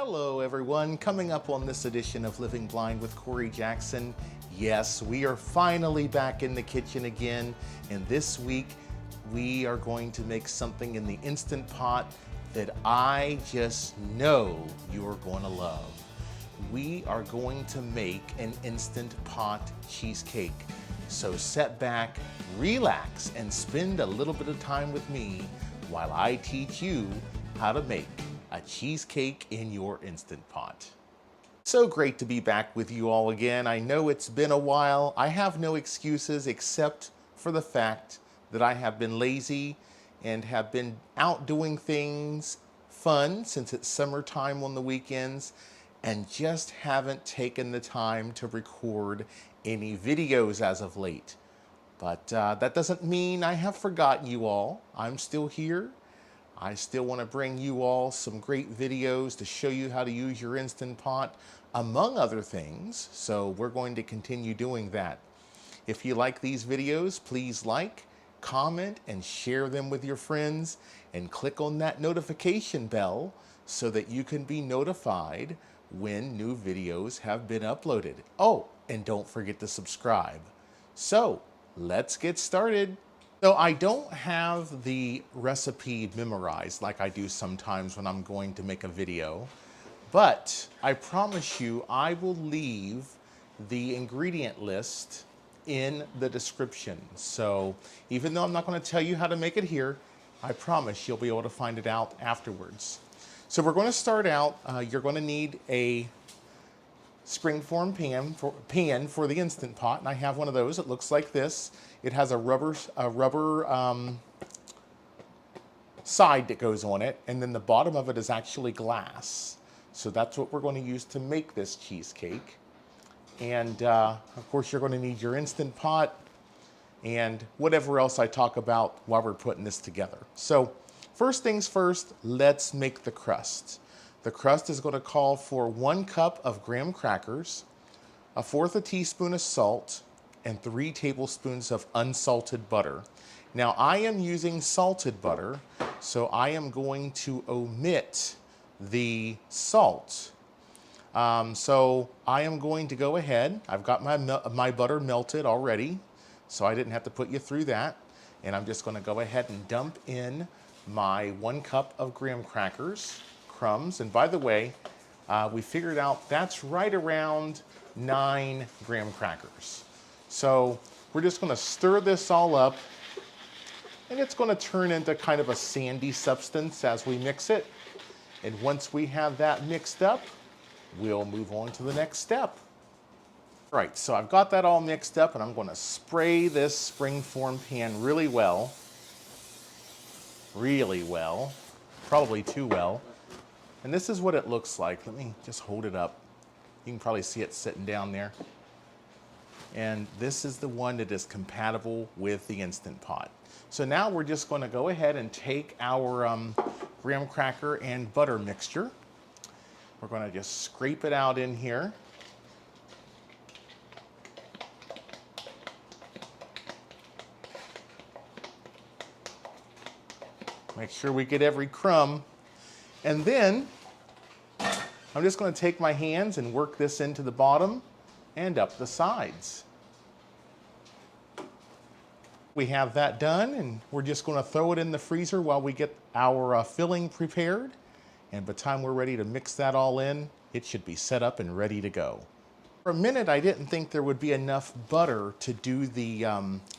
Hello everyone, coming up on this edition of Living Blind with Cory Jackson. Yes, we are finally back in the kitchen again, and this week we are going to make something in the Instant Pot that I just know you're going to love. We are going to make an Instant Pot cheesecake. So sit back, relax, and spend a little bit of time with me while I teach you how to make a cheesecake in your Instant Pot. So great to be back with you all again. I know it's been a while. I have no excuses except for the fact that I have been lazy and have been out doing things fun since it's summertime on the weekends and just haven't taken the time to record any videos as of late. But that doesn't mean I have forgotten you all. I'm still here. I still want to bring you all some great videos to show you how to use your Instant Pot, among other things. So we're going to continue doing that. If you like these videos, please like, comment, and share them with your friends, and click on that notification bell so that you can be notified when new videos have been uploaded. Oh, and don't forget to subscribe. So let's get started. So I don't have the recipe memorized like I do sometimes when I'm going to make a video, but I promise you I will leave the ingredient list in the description. So even though I'm not going to tell you how to make it here, I promise you'll be able to find it out afterwards. So we're going to start out, you're going to need a springform pan for the Instant Pot, and I have one of those. It looks like this. It has a rubber side that goes on it, and then the bottom of it is actually glass. So that's what we're going to use to make this cheesecake. And of course you're going to need your Instant Pot and whatever else I talk about while we're putting this together. So first things first, let's make the crust. The crust is going to call for 1 cup of graham crackers, 1/4 teaspoon of salt, and 3 tablespoons of unsalted butter. Now I am using salted butter, so I am going to omit the salt. So I am going to go ahead. I've got my butter melted already, so I didn't have to put you through that. And I'm just going to go ahead and dump in my 1 cup of graham crackers, crumbs. And by the way, we figured out that's right around 9 graham crackers. So we're just going to stir this all up, and it's going to turn into kind of a sandy substance as we mix it. And once we have that mixed up, we'll move on to the next step. All right, so I've got that all mixed up, and I'm going to spray this springform pan really well, probably too well. And this is what it looks like. Let me just hold it up. You can probably see it sitting down there. And this is the one that is compatible with the Instant Pot. So now we're just going to go ahead and take our graham cracker and butter mixture. We're going to just scrape it out in here. Make sure we get every crumb. And then I'm just going to take my hands and work this into the bottom and up the sides. We have that done, and we're just going to throw it in the freezer while we get our filling prepared. And by the time we're ready to mix that all in, it should be set up and ready to go. For a minute, I didn't think there would be enough butter to do the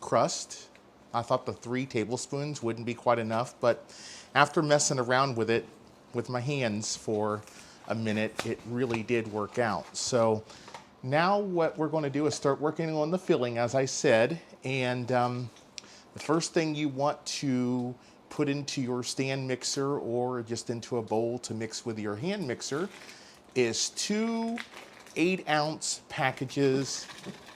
crust. I thought the 3 tablespoons wouldn't be quite enough, but after messing around with it with my hands for a minute, it really did work out. So now what we're going to do is start working on the filling, as I said. And the first thing you want to put into your stand mixer or just into a bowl to mix with your hand mixer is 2 8-ounce packages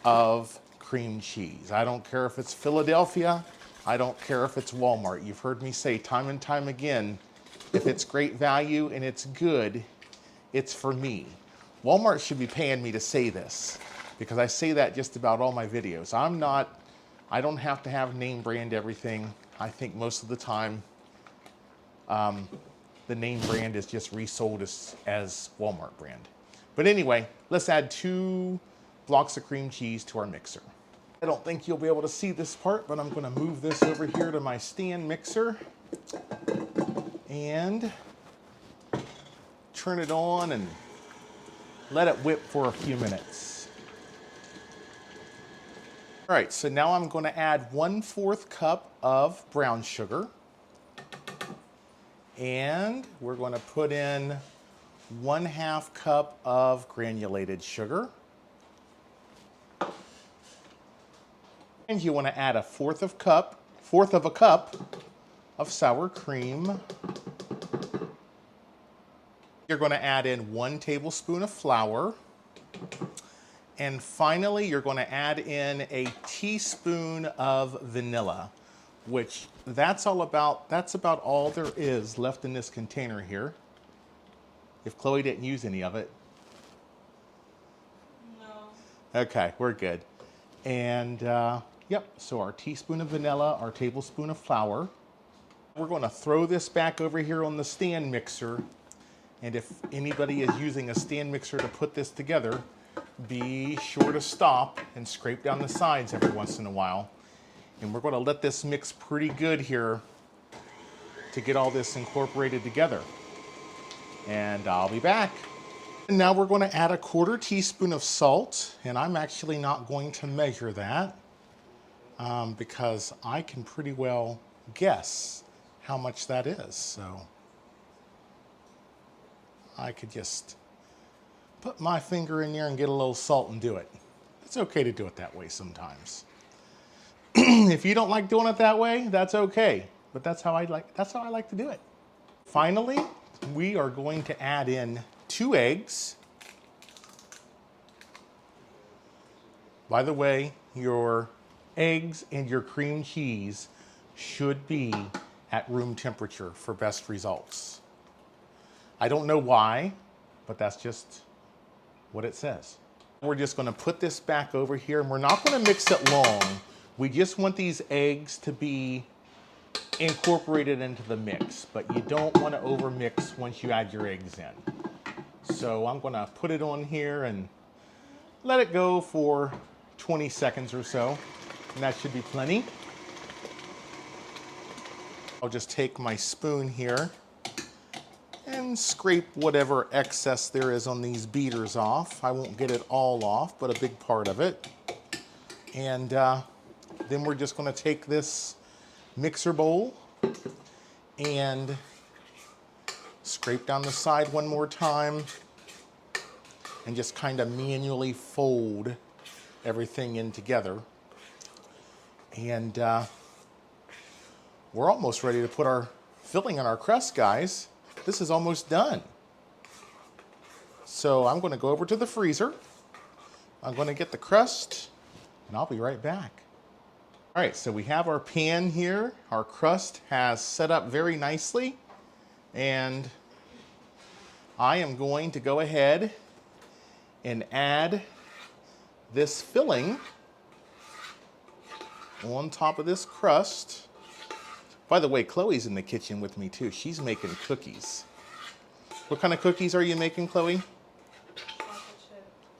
of cream cheese. I don't care if it's Philadelphia. I don't care if it's Walmart. You've heard me say time and time again, if it's great value and it's good, it's for me. Walmart should be paying me to say this because I say that just about all my videos. I don't have to have name brand everything. I think most of the time the name brand is just resold as Walmart brand. But anyway, let's add 2 blocks of cream cheese to our mixer. I don't think you'll be able to see this part, but I'm going to move this over here to my stand mixer and turn it on and let it whip for a few minutes. All right, so now I'm going to add 1/4 cup of brown sugar. And we're going to put in 1/2 cup of granulated sugar. And you want to add 1/4 of a cup of sour cream. You're going to add in 1 tablespoon of flour. And finally, you're going to add in a teaspoon of vanilla, which that's about all there is left in this container here. If Chloe didn't use any of it. No. Okay, we're good. And yep, so our teaspoon of vanilla, our tablespoon of flour. We're going to throw this back over here on the stand mixer. And if anybody is using a stand mixer to put this together, be sure to stop and scrape down the sides every once in a while. And we're going to let this mix pretty good here to get all this incorporated together. And I'll be back. And now we're going to add 1/4 teaspoon of salt. And I'm actually not going to measure that because I can pretty well guess how much that is. So I could just put my finger in there and get a little salt and do it. It's okay to do it that way sometimes. If you don't like doing it that way, that's okay. But that's how I like to do it. Finally, we are going to add in 2 eggs. By the way, your eggs and your cream cheese should be at room temperature for best results. I don't know why, but that's just what it says. We're just going to put this back over here, and we're not going to mix it long. We just want these eggs to be incorporated into the mix, but you don't want to overmix once you add your eggs in. So I'm going to put it on here and let it go for 20 seconds or so, and that should be plenty. I'll just take my spoon here and scrape whatever excess there is on these beaters off. I won't get it all off, but a big part of it. And then we're just going to take this mixer bowl and scrape down the side one more time and just kind of manually fold everything in together. And we're almost ready to put our filling on our crust, guys. This is almost done. So I'm going to go over to the freezer. I'm going to get the crust, and I'll be right back. All right, so we have our pan here. Our crust has set up very nicely, and I am going to go ahead and add this filling on top of this crust. By the way, Chloe's in the kitchen with me too. She's making cookies. What kind of cookies are you making, Chloe?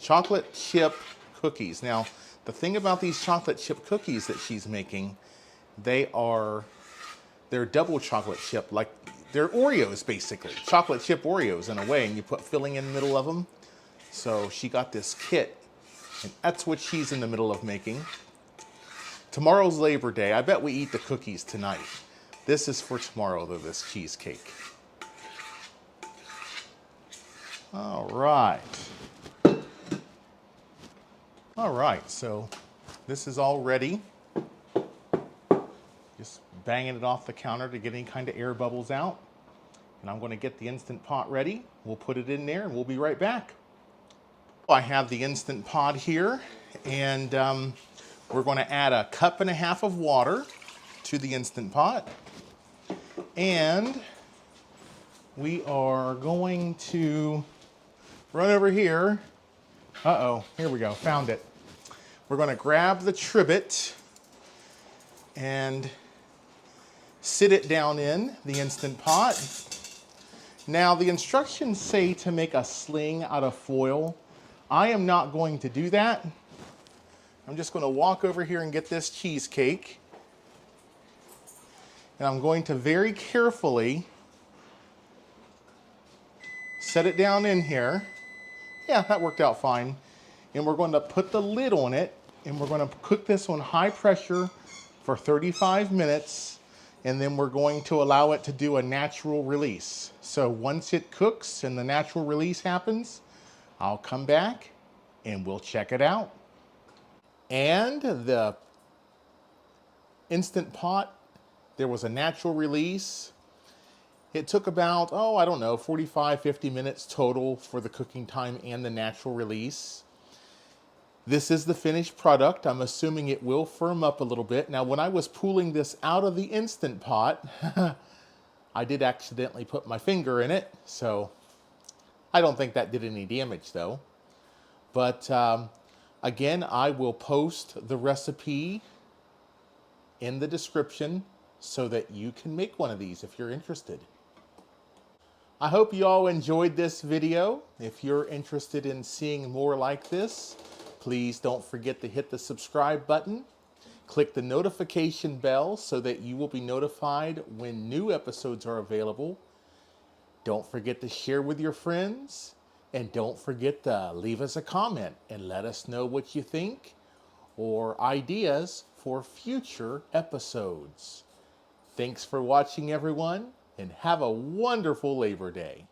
Chocolate chip cookies. Now, the thing about these chocolate chip cookies that she's making, they're double chocolate chip, like they're Oreos basically. Chocolate chip Oreos in a way, and you put filling in the middle of them. So she got this kit, and that's what she's in the middle of making. Tomorrow's Labor Day. I bet we eat the cookies tonight. This is for tomorrow, though, this cheesecake. All right. All right, so this is all ready. Just banging it off the counter to get any kind of air bubbles out. And I'm going to get the Instant Pot ready. We'll put it in there, and we'll be right back. I have the Instant Pot here, and we're going to add 1.5 cups of water to the Instant Pot. And we are going to run over here. Uh-oh, here we go, found it. We're going to grab the trivet and sit it down in the Instant Pot. Now, the instructions say to make a sling out of foil. I am not going to do that. I'm just going to walk over here and get this cheesecake. And I'm going to very carefully set it down in here. Yeah, that worked out fine. And we're going to put the lid on it, and we're going to cook this on high pressure for 35 minutes, and then we're going to allow it to do a natural release. So once it cooks and the natural release happens, I'll come back and we'll check it out. And the Instant Pot, there was a natural release. It took about, I don't know, 45, 50 minutes total for the cooking time and the natural release. This is the finished product. I'm assuming it will firm up a little bit. Now, when I was pulling this out of the Instant Pot, I did accidentally put my finger in it, so I don't think that did any damage though. But again, I will post the recipe in the description so that you can make one of these if you're interested. I hope you all enjoyed this video. If you're interested in seeing more like this, please don't forget to hit the subscribe button. Click the notification bell so that you will be notified when new episodes are available. Don't forget to share with your friends. And don't forget to leave us a comment and let us know what you think or ideas for future episodes. Thanks for watching, everyone, and have a wonderful Labor Day.